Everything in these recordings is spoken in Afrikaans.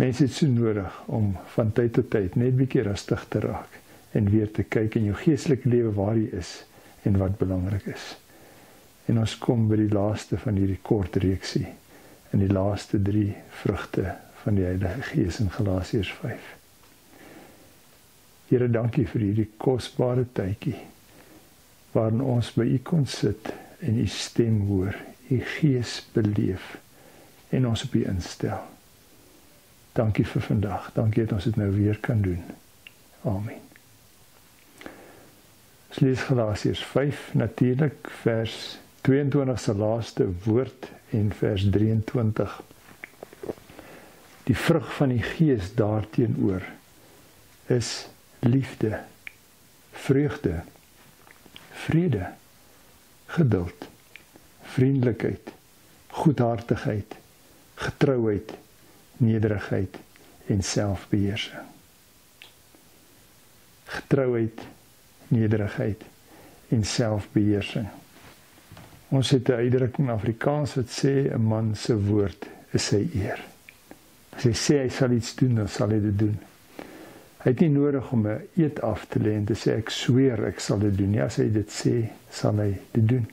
Mense het so nodig om van tyd tot tyd net bietjie rustig te raak en weer te kyk in jou geestelike lewe waar jy is en wat belangrik is. En ons kom by die laaste van hierdie kort reeksie, in die laaste 3 vrugte van die Heilige Gees in Galasiërs 5. Here, dankie vir hierdie kosbare tydjie, waarin ons by U kon sit en U stem hoor, U Gees beleef en ons op U instel. Dankie vir vandag, dankie dat ons dit nou weer kan doen. Amen. Ons lees Galasiërs 5, natuurlik vers 22 se laaste woord en vers 23. Die vrug van die Gees daarteenoor is liefde, vreugde, vrede, geduld, vriendelikheid, goedhartigheid, getrouheid, nederigheid en selfbeheersing. Getrouheid, nederigheid en selfbeheersing. Ons het 'n uitdrukking in Afrikaans wat sê 'n man se woord is sy eer. As hy sê hy sal iets doen, dan sal hy dit doen. Hy het nie nodig om 'n eed af te lê en te sê ek sweer ek sal dit doen nie. As hy dit sê, sal hy dit doen.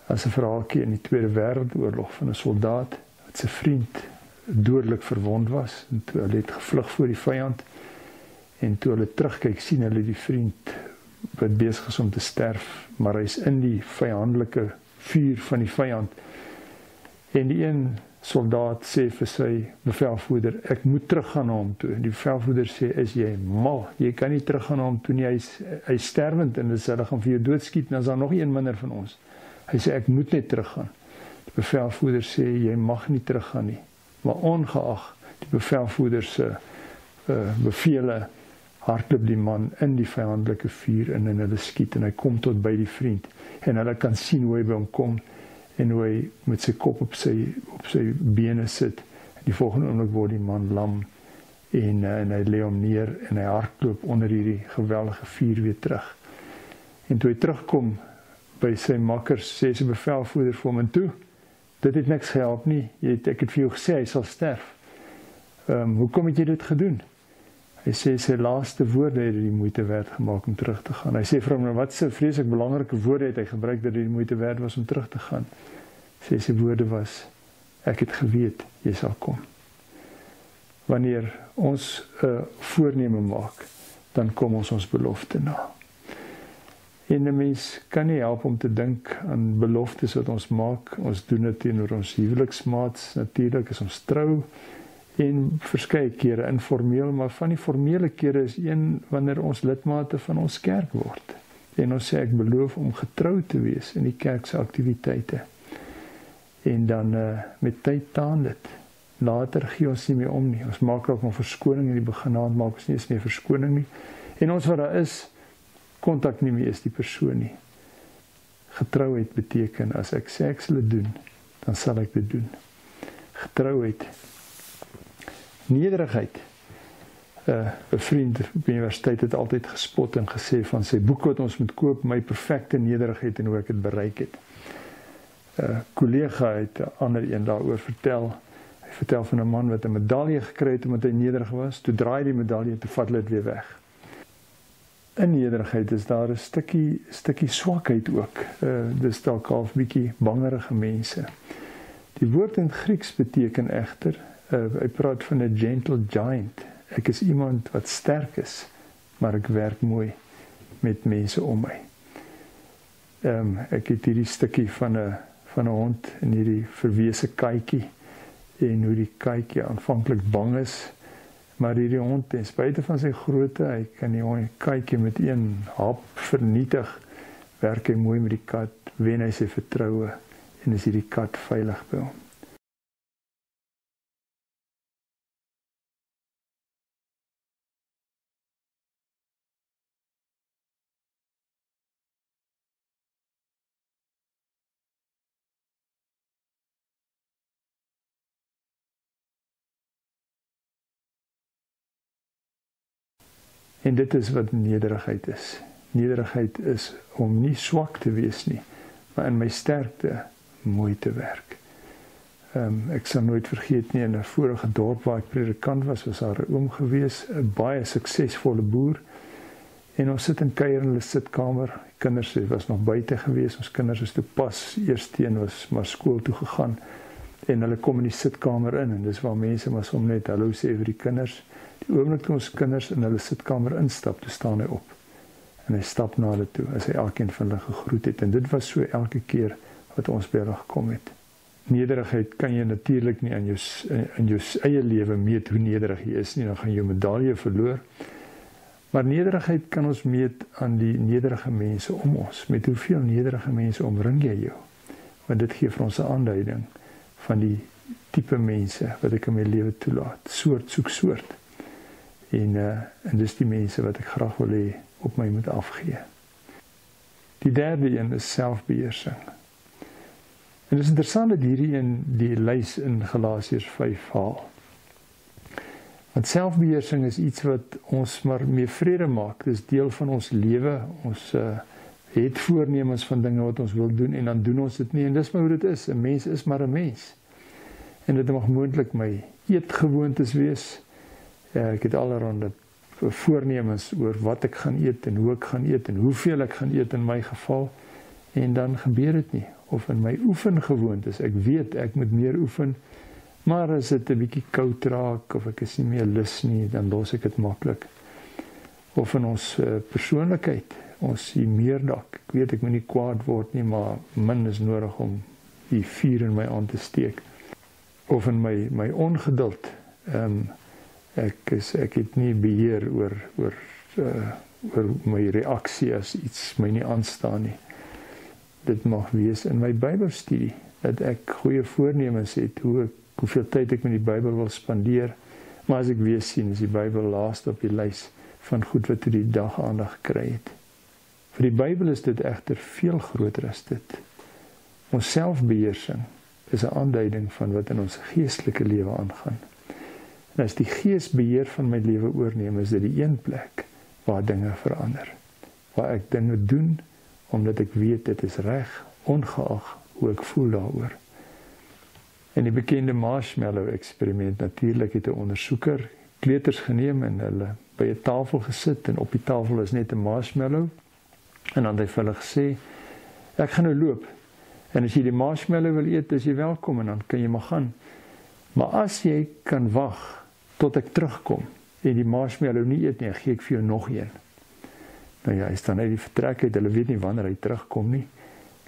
As 'n verhaaltjie in die Tweede Wêreldoorlog van 'n soldaat wat sy vriend dodelik verwond was en toe hulle het gevlug voor die vyand en toe hulle terugkyk sien hulle die vriend wat besig is om te sterf, maar hy's in die vyandelike vuur van die vyand. En die een soldaat sê vir sy bevelvoerder, ek moet teruggaan na hom toe. Die bevelvoerder sê, is jy mal? Jy kan nie teruggaan na hom toe nie, hy's sterwend en hulle gaan vir jou doodskiet, en dan is daar nog een minder van ons. Hy sê, ek moet net teruggaan. Die bevelvoerder sê, jy mag nie teruggaan nie. Maar ongeag die bevelvoerder se bevele, hardloop die man in die vyandelike vuur in en hulle skiet en hy kom tot by die vriend. En hulle kan sien hoe hy by hom kom en hoe hy met sy kop op sy bene sit. En die volgende oomblik word die man lam en hy lê hom neer en hy hardloop onder hierdie geweldige vuur weer terug. En toe hy terugkom by sy makkers, sê sy bevelvoerder vir hom, en toe, dit het niks gehelp nie, ek het vir jou gesê, hy sal sterf. Hoekom het jy dit gedoen? Hy sê, sy laaste woorde het die moeite werd gemaak om terug te gaan. Hy sê vir hom, wat sy vreeslik belangrike woorde het hy gebruik, dat die moeite werd was om terug te gaan. Sê sy woorde was, ek het geweet, jy sal kom. Wanneer ons voorneme maak, dan kom ons belofte na. En 'n mens kan nie help om te dink aan beloftes wat ons maak. Ons doen dit teenoor ons huweliksmaats, natuurlik as ons trou, en verskeie kere informeel, maar van die formele kere is een wanneer ons lidmate van ons kerk word. En ons sê, ek beloof om getrou te wees in die kerk se aktiwiteite. En dan met tyd taan dit. Later gee ons nie meer om nie. Ons maak ook 'n verskoning in die beginnaand, maak ons nie eens meer verskoning nie. En ons wat daar is, kontak nie meer is die persoon nie. Getrouheid beteken, as ek sê ek sal dit doen, dan sal ek dit doen. Getrouheid. Nederigheid. 'n vriend op die universiteit het altyd gespot en gesê van sy boek wat ons moet koop, my perfekte nederigheid en hoe ek dit bereik het. 'n kollega het 'n ander een daaroor vertel. Hy vertel van 'n man wat 'n medalje gekry het omdat hy nederig was. Toe draai die medalje en toe vat hulle dit weer weg. In nederigheid is daar 'n stukkie swakheid ook. Dis dalk al 'n bietjie bangerige mense. Die woord in Grieks beteken egter, hy praat van 'n gentle giant. Ek is iemand wat sterk is, maar ek werk mooi met mense om my. Ek het hierdie stukkie van 'n hond en hierdie verwese katjie en hoe die katjie aanvanklik bang is, maar hierdie hond, ten spyte van sy grootte, hy kan die katjie met een hap vernietig, werk hy mooi met die kat, wen hy sy vertroue en is hierdie kat veilig by hom. En dit is wat nederigheid is. Nederigheid is om nie swak te wees nie, maar in my sterkte mooi te werk. Ek sal nooit vergeet nie, in 'n vorige dorp waar ek predikant was daar 'n oom gewees, 'n baie suksesvolle boer. En ons sit in kuier in hulle sitkamer. Die kinders was nog buite gewees. Ons kinders is toe pas eers teen was maar skool toe gegaan. En hulle kom in die sitkamer in en dis waar mense maar som net hallo sê vir die kinders. Die oomblik toe ons kinders in hulle sitkamer instap, toe staan hy op. En hy stap na hulle toe as hy elkeen van hulle gegroet het. En dit was so elke keer wat ons by hulle gekom het. Nederigheid kan jy natuurlik nie in jou eie lewe meet hoe nederig jy is nie, dan gaan jy jou medalje verloor. Maar nederigheid kan ons meet aan die nederige mense om ons. Met hoeveel nederige mense omring jy jou? Want dit gee vir ons 'n aanduiding van die tipe mense wat ek in my lewe toelaat. Soort soek soort. En dis die mense wat ek graag wil hê op my moet afgee. Die derde een is selfbeheersing. En dit is interessant dat hierdie in die lys in Galasiërs 5 haal. Want selfbeheersing is iets wat ons maar mee vrede maak. Dit is deel van ons lewe. Ons het voornemens van dinge wat ons wil doen en dan doen ons dit nie. En dis maar hoe dit is. 'n Mens is maar 'n mens. En dit mag moontlik my eetgewoontes wees. Ek het allerhande voornemens oor wat ek gaan eet en hoe ek gaan eet en hoeveel ek gaan eet in my geval. En dan gebeur dit nie. Of in my oefengewoontes. Ek weet ek moet meer oefen. Maar as dit 'n bietjie koud raak of ek is nie meer lus nie, dan los ek dit maklik. Of in ons persoonlikheid, ons meerdak. Ek weet ek moet nie kwaad word nie, maar min is nodig om die vuur in my aan te steek. Of in my ongeduld. Ek het nie beheer oor my reaksie as iets my nie aanstaan nie. Dit mag wees in my Bybelstudie dat ek goeie voornemens het hoeveel tyd ek met die Bybel wil spandeer, maar as ek weer sien, is die Bybel laaste op die lys van goed wat die dag aandag gekry het. Vir die Bybel is dit egter veel groter as dit. Ons selfbeheersing is 'n aanduiding van wat in ons geestelike lewe aangaan. En as die Gees beheer van my lewe oorneem, is dit die een plek waar dinge verander. Waar ek dinge doen, omdat ek weet dit is reg, ongeag hoe ek voel daaroor. En die bekende marshmallow eksperiment, natuurlik het 'n ondersoeker kleuters geneem en hulle by 'n tafel gesit en op die tafel is net 'n marshmallow en dan het hy vir hulle gesê, ek gaan nou loop en as jy die marshmallow wil eet, is jy welkom en dan kan jy maar gaan. Maar as jy kan wag tot ek terugkom en die marshmallow nie eet nie, gee ek vir jou nog een. Nou ja, hy staan uit die vertrek uit, hulle weet nie wanneer hy terugkom nie.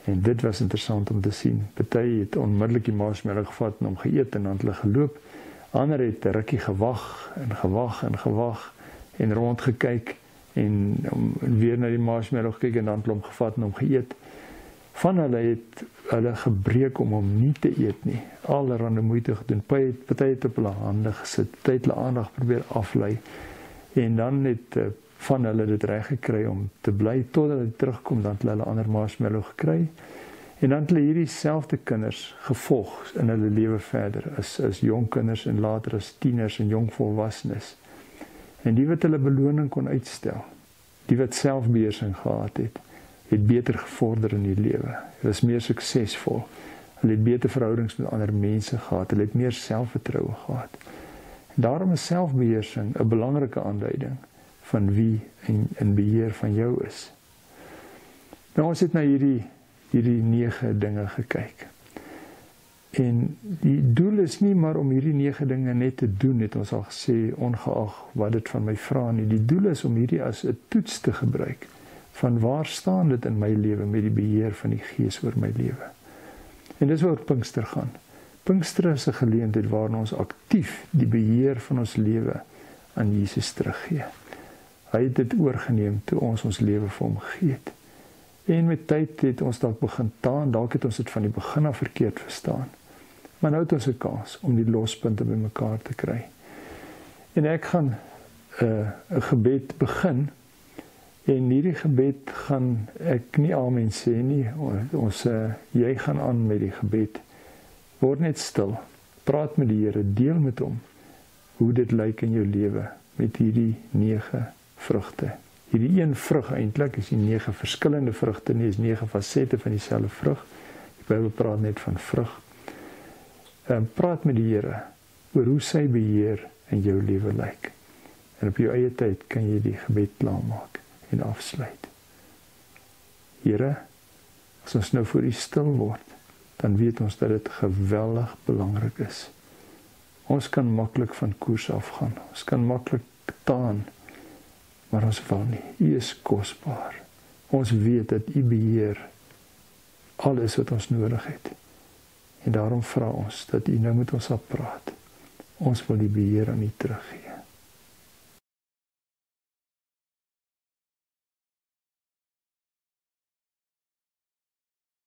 En dit was interessant om te sien. Party het onmiddellik die marshmallow gevat en hom geëet en dan het hulle geloop. Ander het 'n rukkie gewag en rondgekyk en weer na die marshmallow gekyk en dan het hulle hom gevat en hom geëet. Van hulle het hulle gebreek om hom nie te eet nie. Allerhande moeite gedoen. Party het op hulle hande gesit, party het hulle aandag probeer aflei. En dan het van hulle dit reg gekry om te bly totdat hulle terugkom, dan het hulle 'n ander marshmallow gekry. En dan het hulle hierdie selfde kinders gevolg in hulle lewe verder as jong kinders en later as tieners en jong volwassenes. En die wat hulle beloning kon uitstel, die wat selfbeheersing gehad het beter gevorder in die lewe. Hulle was meer suksesvol. Hulle het beter verhoudings met ander mense gehad. Hulle het meer selfvertroue gehad. En daarom is selfbeheersing 'n belangrike aanduiding van wie in beheer van jou is. Nou ons het na hierdie 9 dinge gekyk. En die doel is nie maar om hierdie 9 dinge net te doen, het ons al gesê, ongeag wat dit van my vra nie. Die doel is om hierdie as 'n toets te gebruik van waar staan dit in my lewe met die beheer van die Gees oor my lewe. En dis waar Pinkster gaan. Pinkster is 'n geleentheid waarin ons aktief die beheer van ons lewe aan Jesus teruggee. Hy het dit oorgeneem toe ons lewe vir hom gegee het. En met tyd het ons dalk begin taan, dalk het ons dit van die begin af verkeerd verstaan. Maar nou het ons 'n kans om die lospunte bymekaar te kry. En ek gaan 'n gebed begin. En hierdie gebed gaan ek nie amen sê nie. Jy gaan aan met die gebed. Word net stil. Praat met die Here, deel met hom hoe dit lyk in jou lewe met hierdie 9 vrugte. Hierdie een vrug eintlik is die 9 verskillende vrugte nie, is 9 fasette van dieselfde vrug. Die Bybel praat net van vrug. Praat met die Here oor hoe sy beheer in jou lewe lyk. En op jou eie tyd kan jy die gebed klaarmaak en afsluit. Here, as ons nou voor U stil word, dan weet ons dat dit geweldig belangrik is. Ons kan maklik van koers afgaan, ons kan maklik taan, maar ons wil nie. U is kosbaar. Ons weet dat U beheer alles wat ons nodig het. En daarom vra ons dat U nou met ons sal praat. Ons wil die beheer aan U teruggee.